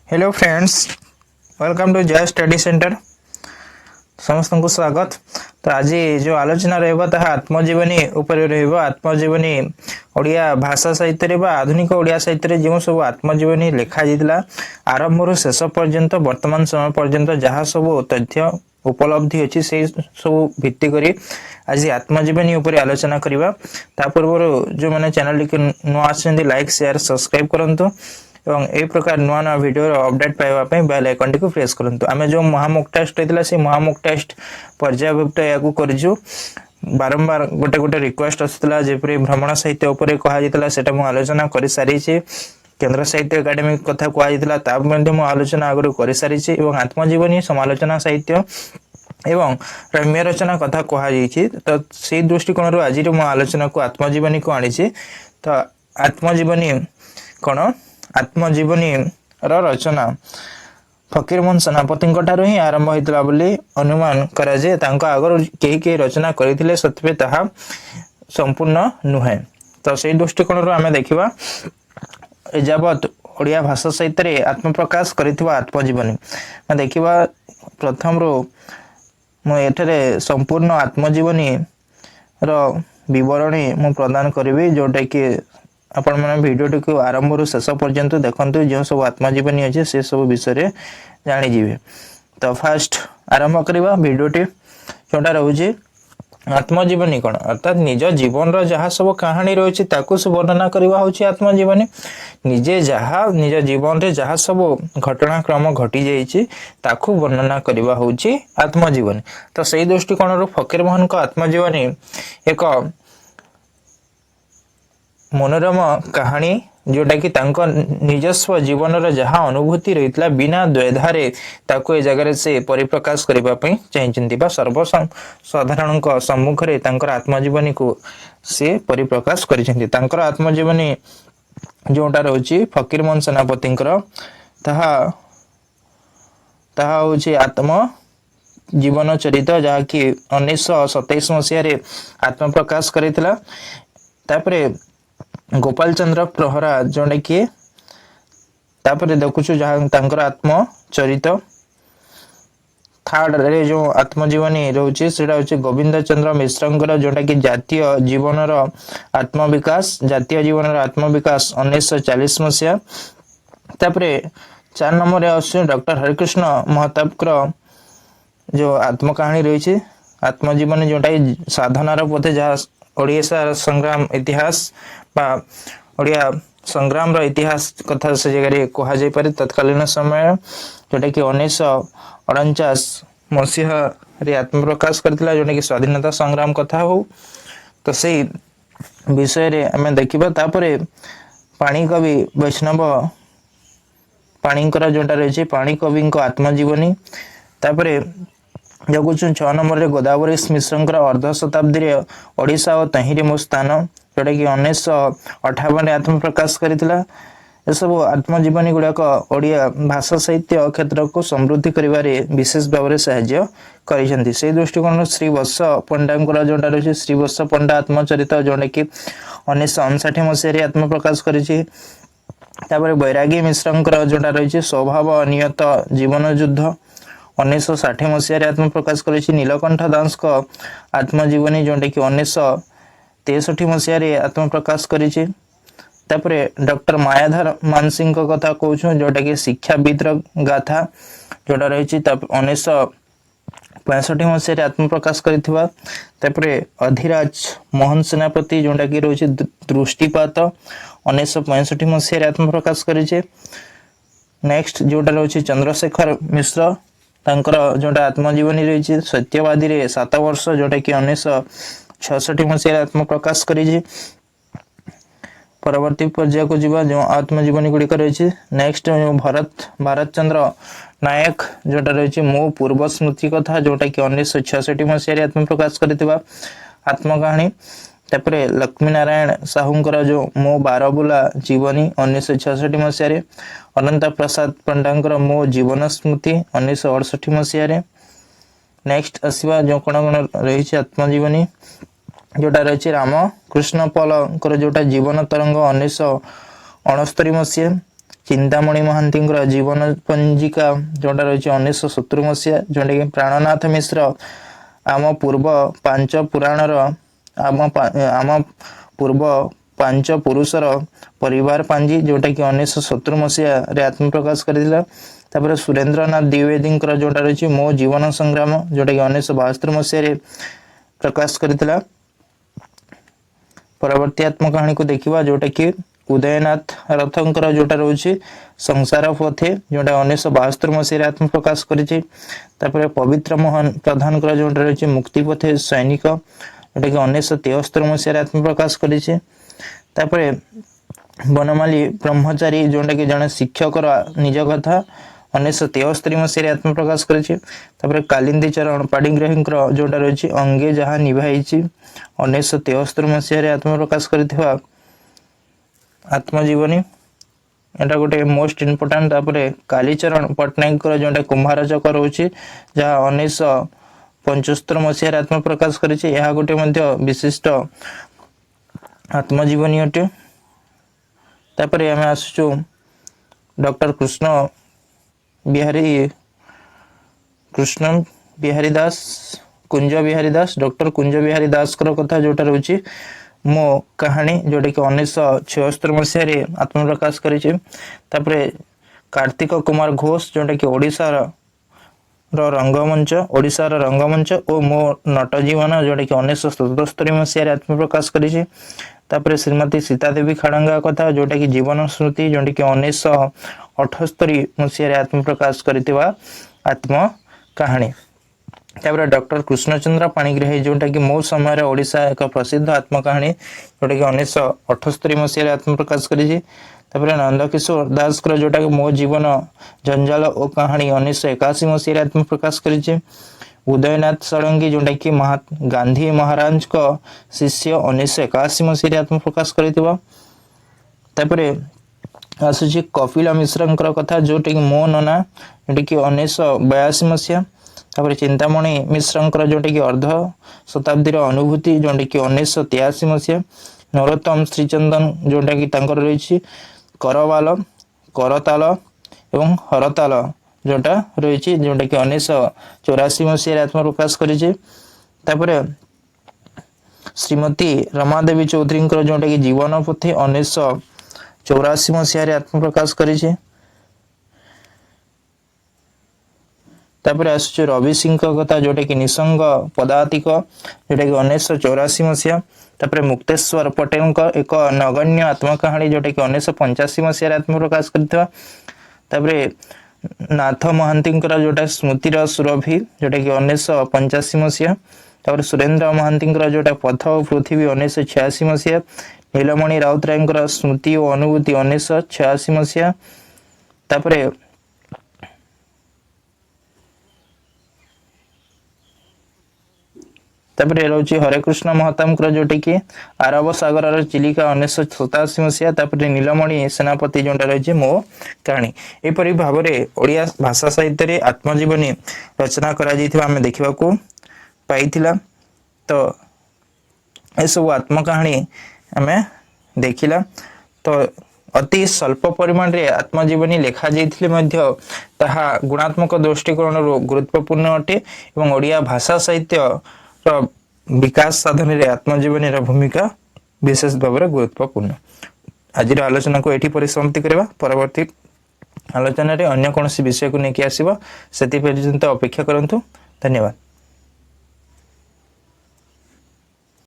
Hello friends, welcome to जय study centre. समस्त को स्वागत। तो आज जो आलोचना रहिबा ताहा आत्मजीवनी ऊपर रहिबा। आत्मजीवनी ओडिया भाषा साहित्य रे बा आधुनिक ओडिया साहित्य रे जो सब आत्मजीवनी लिखा जितला आरंभ रु शेष पर्यंत वर्तमान समय पर्यंत जहाँ सब तथ्य उपलब्धि अच्छी से सब भित्ति करी आज आत्मजीवनी ऊपर आलोचना करबा। ता पूर्व जो माने चैनल के नुआ आछन्ती लाइक शेयर सब्सक्राइब करंतु एवं ए प्रकार नुआ नुआ वीडियो अपडेट पाइबा पई बेल आइकन टी को प्रेस करंतु। आमे जो महामोक टेस्ट हेतिला से महामोक टेस्ट पर्यायभुक्त याकू करजु। बारंबार गोटे गोटे रिक्वेस्ट आसला जेपरि भ्रमण साहित्य ऊपर कहा जितला सेटा मु आलोचना करि सारी छी। केंद्र साहित्य एकेडमी कथा कहा जितला ता मध्ये मु आलोचना आगरु करि सारी छी एवं आत्मजीवनी समालोचना साहित्य एवं रम्य रचना कथा कहा जाइछि। तो से दृष्टिकोण रु आज मु आलोचना को आत्मजीवनी को आनी छी। तो आत्मजीवनी कोन आत्मजीवनी रचना फकीरमोहन सेनापति ही आरंभ होता बोली अनुमान करा जे तांका आगर कई रचना करथिले सत्वे ताहा संपूर्ण नुहे। तो से दृष्टिकोण आमे देखिबा एजावत ओडिया भाषा साहित्य रे आत्मप्रकाश करिथिबा आत्मजीवनी मैं देखिबा। प्रथम रो मु एठरे संपूर्ण आत्मजीवनी रो विवरणी मु प्रदान करिवि जोटा कि आपण माने वीडियो को आरंभ रु शेष पर्यंत देखंतु जो सब आत्मजीवनी अछि से सब विषय जानि जिवे। तो फास्ट आरंभ करबा वीडियो टी जोटा रहउछि आत्मजीवनी कोन अर्थात निज जीवन रो जहा सब कहानी रहउछि ताकू सब वर्णना करबा होछि आत्मजीवनी। निजे जहा निज जीवन रे जहा सब घटनाक्रम घटी जाइछि ताकू वर्णना करबा होछि आत्मजीवनी। तो सेही दृष्टिकोण रो फकीरमोहन को आत्मजीवनी एक मनोरम कहानी जोटा कि तांको निजस्व जीवन रो जहा अनुभूति रहितला बिना द्वेधारे ताको ए जगह से परिप्रकाश करबा पई चाहिचंती बा सर्व साधारण को सम्मुख रे तांकर आत्मजीवनी को से परिप्रकाश करिसेंती। तांकर आत्मजीवनी जोटा रहउची फकीरमोहन सेनापतिंकर ताहा ताहा होची आत्म जीवन चरित जहा कि 1927 मसिया रे आत्मप्रकाश करितला। तापरे गोपाल चंद्र प्रहरा जोड़े कि देखुचु जहाँ तांकर आत्मचरित थर्ड रे जो आत्मजीवनी रोचे सेटा होचे गोविंद चंद्र मिश्रंकर जोटा कि जातीय जीवन आत्मविकास जातीय जीवन आत्मविकास 1940 मसीहा। तापरे 4 नंबर रे आछे डॉक्टर हरिकृष्ण महताब जो आत्मकहानी रही आत्मजीवनी जोटा कि साधनार पथे जहाँ ओडिया संग्राम इतिहास बा ओडिया संग्राम रो इतिहास कथा से जगह कहा जाय पारे तत्कालीन समय जोटा कि 1949 मसीहा रे आत्मप्रकाश करथिला जोटा कि स्वाधीनता संग्राम कथा हो। तो से विषय रे हमें देखिबा। तापरे पाणी कवि वैष्णव पाणीकर जोटा रही पाणी कवि को आत्मजीवनी। तापरे जगुचु 6 नंबर रे गोदावरी मिश्रंकर अर्ध शताब्दी रे ओडिशा और तहिरे मो स्थान जोटा कि 1958 आत्मप्रकाश करितला। ए सब आत्मजीवनी गुड़ाक ओडिया भाषा साहित्य क्षेत्र को समृद्धि करिवारे विशेष भाव में सहाय्य करिसेंती। से दृष्टिकोण श्री वत्स पंडांकर जोटा रही श्री वत्स पंडा आत्मचरित जोटा कि 1959 मसीह आत्मप्रकाश करिछि। तापर बैरागी मिश्रंकर जोटा रही स्वभाव नियत जीवन युद्ध 1960 मसीह आत्मप्रकाश करिछि। नीलकंठ दास को आत्मजीवनी जोटा कि 1963 मसीह आत्मप्रकाश करिछि। तापरे डॉक्टर मायाधर मानसिंह को कथा कहूँ जोटा कि शिक्षाविद गाथा जोटा रही 1965 मसीह आत्मप्रकाश करिथिबा। तापरे अधिराज मोहन सेनापति जोटा कि रही दृष्टिपात 1965 मसीह आत्मप्रकाश करिछि। नेक्स्ट जोटा रही चंद्रशेखर मिश्र तांकर जोटा आत्मजीवनी रही सत्यवादी रे 7 वर्ष जोटा कि 1966 मसीह आत्मप्रकाश करिछि। परवर्ती पर्याय को जीवा जो आत्मजीवनी गुड़िक रही नेक्स्ट भारत चंद्र नायक जोटा रही मो पूर्व स्मृति कथा जोटा कि 1966 मसीह आत्मप्रकाश करिथिबा आत्मकहानी। तापरे लक्ष्मी नारायण साहूंकर जो मो बारबुला जीवनी 1966 मसीह। अनंत प्रसाद पंडांकर मो जीवन स्मृति 1968 मसीह। नेक्स्ट आसवा जो कौन कौन रही आत्मजीवनी जोटा रही राम कृष्ण पल जोटा जीवन तरंग 1969 मसीहा। चिंतामणि महांती जीवन पंजिका जोटा रही 1970 मसीहा जोटा कि प्राणनाथ मिश्र आम पूर्व पांच पुराणर आम पूर्व पांच पुरुषर परिवार पांजी जोटा कि 1970 मसीहा आत्म प्रकाश कर सुरेंद्रनाथ द्विवेदी जोटा रही मो जीवन संग्राम जोटा कि 1972 मसीह प्रकाश करथिला। परवर्ती आत्मकहानी को देखिबा जोटा कि उदयनाथ रथंकर जोटा रोचे संसार पथे जोटा 1972 मसीह आत्म प्रकाश करिछि। तापर पवित्र मोहन प्रधान जोटा रोचे मुक्ति पथे सैनिक जोटा कि 1973 मसीह आत्म प्रकाश करिछि। तापर बनमाली ब्रह्मचारी जोटा कि जने शिक्षक निज कथा 1973 मसीह आत्म प्रकाश करिछि। तापर कालिंदी चरण पाणिग्राही जोटा रही अंगे जहाँ निभाई 1973 मसीह आत्म प्रकाश कर आत्मजीवनी एटा गोटे मोस्ट इम्पोर्टाट। तापर कालीचरण पट्टनायक जोटा कुम्हार चक रोचे जहाँ 1975 मसीह आत्म प्रकाश करिछि। यह गोटे मध्य विशिष्ट आत्मजीवनी अटे। तापर आम आसुचु डॉक्टर कृष्ण बिहारी दास कुंज बिहारी दास डॉक्टर कुंज बिहारी दास कथा जोटा रोचे मो कहानी जोटा कि 1976 मसीह आत्म प्रकाश करिछि। कार्तिक कुमार घोष जोटा कि ओडिशार रंगमंच और मो नट जीवन जोटा कि 1977 मसीह आत्म प्रकाश करिछि। तापर श्रीमती सीता देवी खड़ंगा कथा जोटा कि जीवन स्मृति जोटा कि 1978 मसीह आत्म प्रकाश करथिबा आत्म कहानी। तापर डॉक्टर कृष्णचंद्र पाणिग्राही जोटा कि मो समय ओडिशा एक प्रसिद्ध आत्म कहानी जोटा कि 1978 मसीह आत्म प्रकाश करिछि। तापर नंदकिशोर दास जोटा कि मो जीवन जंजाल और कहानी 1981 मसीह आत्म प्रकाश करिछि। उदयनाथ षडंगी जोटा कि गांधी महाराज को शिष्य 1981 मसीह आत्म प्रकाश करथिबा। तापर आसुची कपिला मिश्र कथा जोटा कि मो नना जोटा कि 1982 मसीहा। तापर चिंतामणि मिश्र जोटा कि अर्ध शताब्दी अनुभूति जोटा कि 1983 मसीहा। नरोत्तम श्रीचंदन जोटा कि तांकर रही करवाल करताल एवं हरताल जोटा रही जोटा कि 1984 मसीह आत्म प्रकाश करिछि। तापर श्रीमती रमादेवी चौधरी जोटा कि जीवन पोथी 1984 मसीह आत्म प्रकाश करिछि। तापर आसुचे रवि सिंह कथा जोटा कि निसंग पदातिक जोटा कि 1984 मसीहा। तापर मुक्तेश्वर पटेल एक नगण्य आत्मकहानी जोटा कि 1985 मसीह आत्म प्रकाश करथिबा। तापर नाथ महांती जोटा स्मृतिर सुरभि जोटा कि 1985 मसीहा। तापर सुरेंद्र महांती जोटा पथ और पृथ्वी 1986 मसीहा। नीलमणि राउतराय स्मृति और अनुभूति 1986 मसीहा। तापर रही हरे कृष्ण महताम जोटा कि आरब सागर चिलिका 1987 मसीहा। तापर नीलमणि सेनापति जोटा रही मो कहानी। एपरी भाव में ओडिया भाषा साहित्य आत्मजीवनी रचना करा देखा पाइथिला। तो ये सब आत्मकाहानी आम देखिला। तो अति स्वल्प परिमाण रे आत्मजीवनी लेखा ताहा गुणात्मक दृष्टिकोण गुरुत्वपूर्ण अटे एवं ओडिया भाषा साहित्य विकास साधन रे आत्मजीवनी भूमिका विशेष भाव में गुरुत्वपूर्ण। आज आलोचना को एठी परिसमाप्ति करबा। परवर्ती आलोचना रे अन्य कोनोसी विषय को लेके आसीबा। सेति पर्यंत अपेक्षा करंतु। धन्यवाद।